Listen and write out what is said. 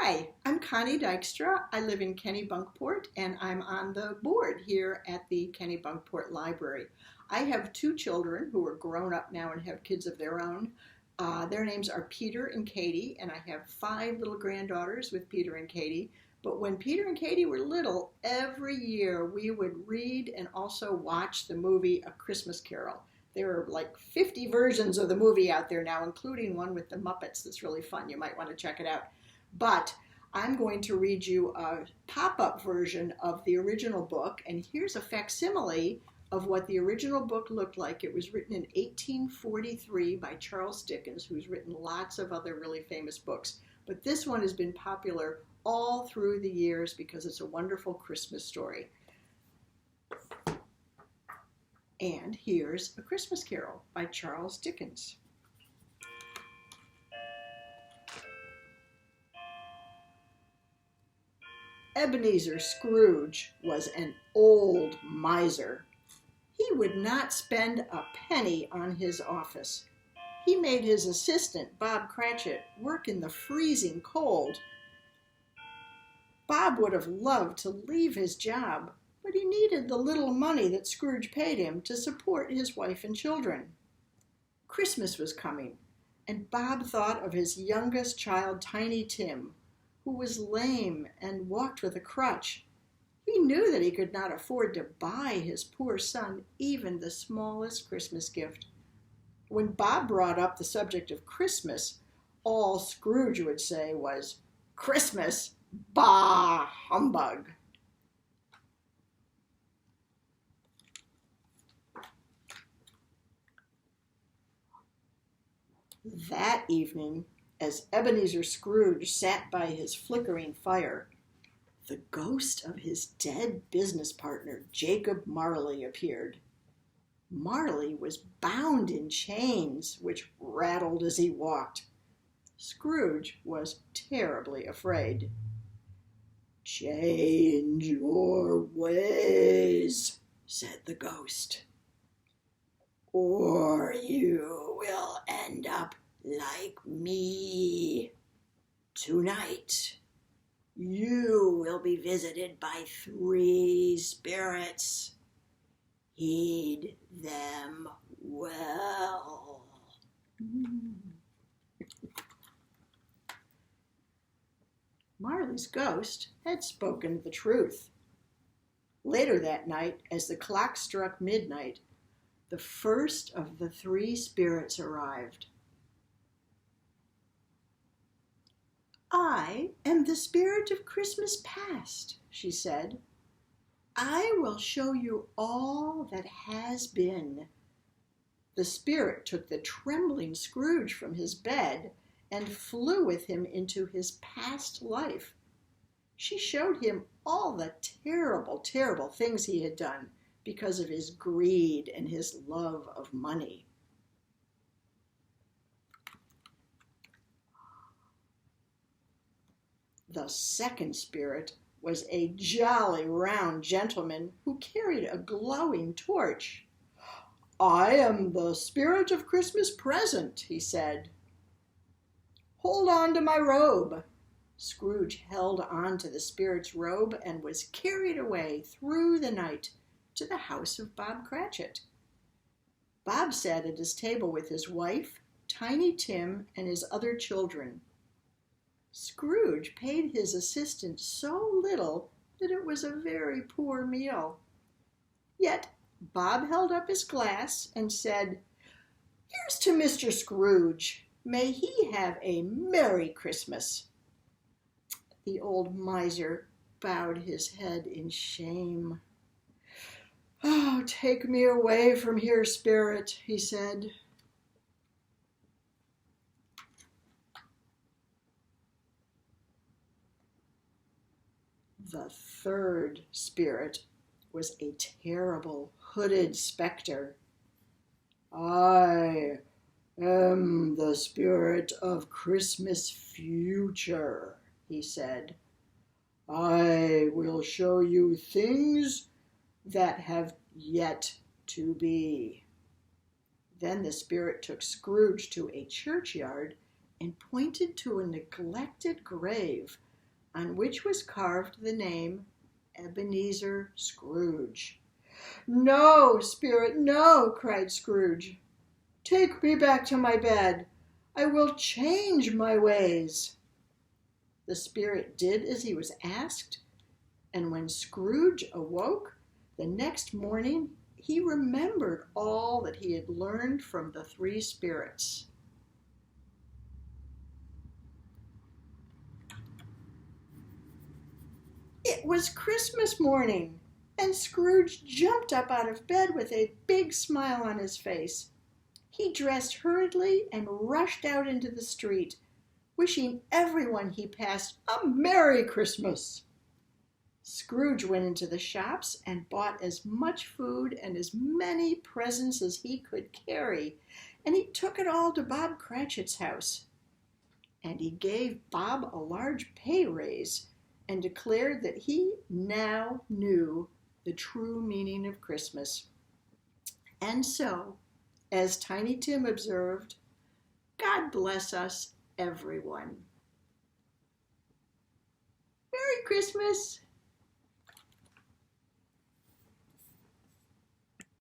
Hi, I'm Connie Dykstra. I live in Kennebunkport and I'm on the board here at the Kennebunkport Library. I have two children who are grown up now and have kids of their own. Their names are Peter and Katie, and I have five little granddaughters with Peter and Katie. But when Peter and Katie were little, every year we would read and also watch the movie A Christmas Carol. There are like 50 versions of the movie out there now, including one with the Muppets that's really fun. You might want to check it out. But I'm going to read you a pop-up version of the original book, and here's a facsimile of what the original book looked like. It was written in 1843 by Charles Dickens, who's written lots of other really famous books. But this one has been popular all through the years because it's a wonderful Christmas story. And here's A Christmas Carol by Charles Dickens. Ebenezer Scrooge was an old miser. He would not spend a penny on his office. He made his assistant, Bob Cratchit, work in the freezing cold. Bob would have loved to leave his job, but he needed the little money that Scrooge paid him to support his wife and children. Christmas was coming, and Bob thought of his youngest child, Tiny Tim, who was lame and walked with a crutch. He knew that he could not afford to buy his poor son even the smallest Christmas gift. When Bob brought up the subject of Christmas, all Scrooge would say was, "Christmas? Bah, humbug." That evening, as Ebenezer Scrooge sat by his flickering fire, the ghost of his dead business partner, Jacob Marley, appeared. Marley was bound in chains, which rattled as he walked. Scrooge was terribly afraid. "Change your ways," said the ghost, "or you will end up like me. Tonight, you will be visited by 3 spirits. Heed them well." Marley's ghost had spoken the truth. Later that night, as the clock struck midnight, the first of the 3 spirits arrived. "I am the spirit of Christmas past," she said. "I will show you all that has been." The spirit took the trembling Scrooge from his bed and flew with him into his past life. She showed him all the terrible, terrible things he had done because of his greed and his love of money. The second spirit was a jolly round gentleman who carried a glowing torch. "I am the spirit of Christmas present," he said. "Hold on to my robe." Scrooge held on to the spirit's robe and was carried away through the night to the house of Bob Cratchit. Bob sat at his table with his wife, Tiny Tim, and his other children. Scrooge paid his assistant so little that it was a very poor meal. Yet Bob held up his glass and said, "Here's to Mr. Scrooge. May he have a Merry Christmas." The old miser bowed his head in shame. "Oh, take me away from here, spirit," he said. The third spirit was a terrible hooded specter. "I am the spirit of Christmas future," he said. "I will show you things that have yet to be." Then the spirit took Scrooge to a churchyard and pointed to a neglected grave on which was carved the name Ebenezer Scrooge. "No, Spirit, no!" cried Scrooge. "Take me back to my bed. I will change my ways." The Spirit did as he was asked, and when Scrooge awoke the next morning, he remembered all that he had learned from the three spirits. It was Christmas morning, and Scrooge jumped up out of bed with a big smile on his face. He dressed hurriedly and rushed out into the street, wishing everyone he passed a Merry Christmas. Scrooge went into the shops and bought as much food and as many presents as he could carry, and he took it all to Bob Cratchit's house. And he gave Bob a large pay raise and declared that he now knew the true meaning of Christmas. And so, as Tiny Tim observed, God bless us, everyone. Merry Christmas!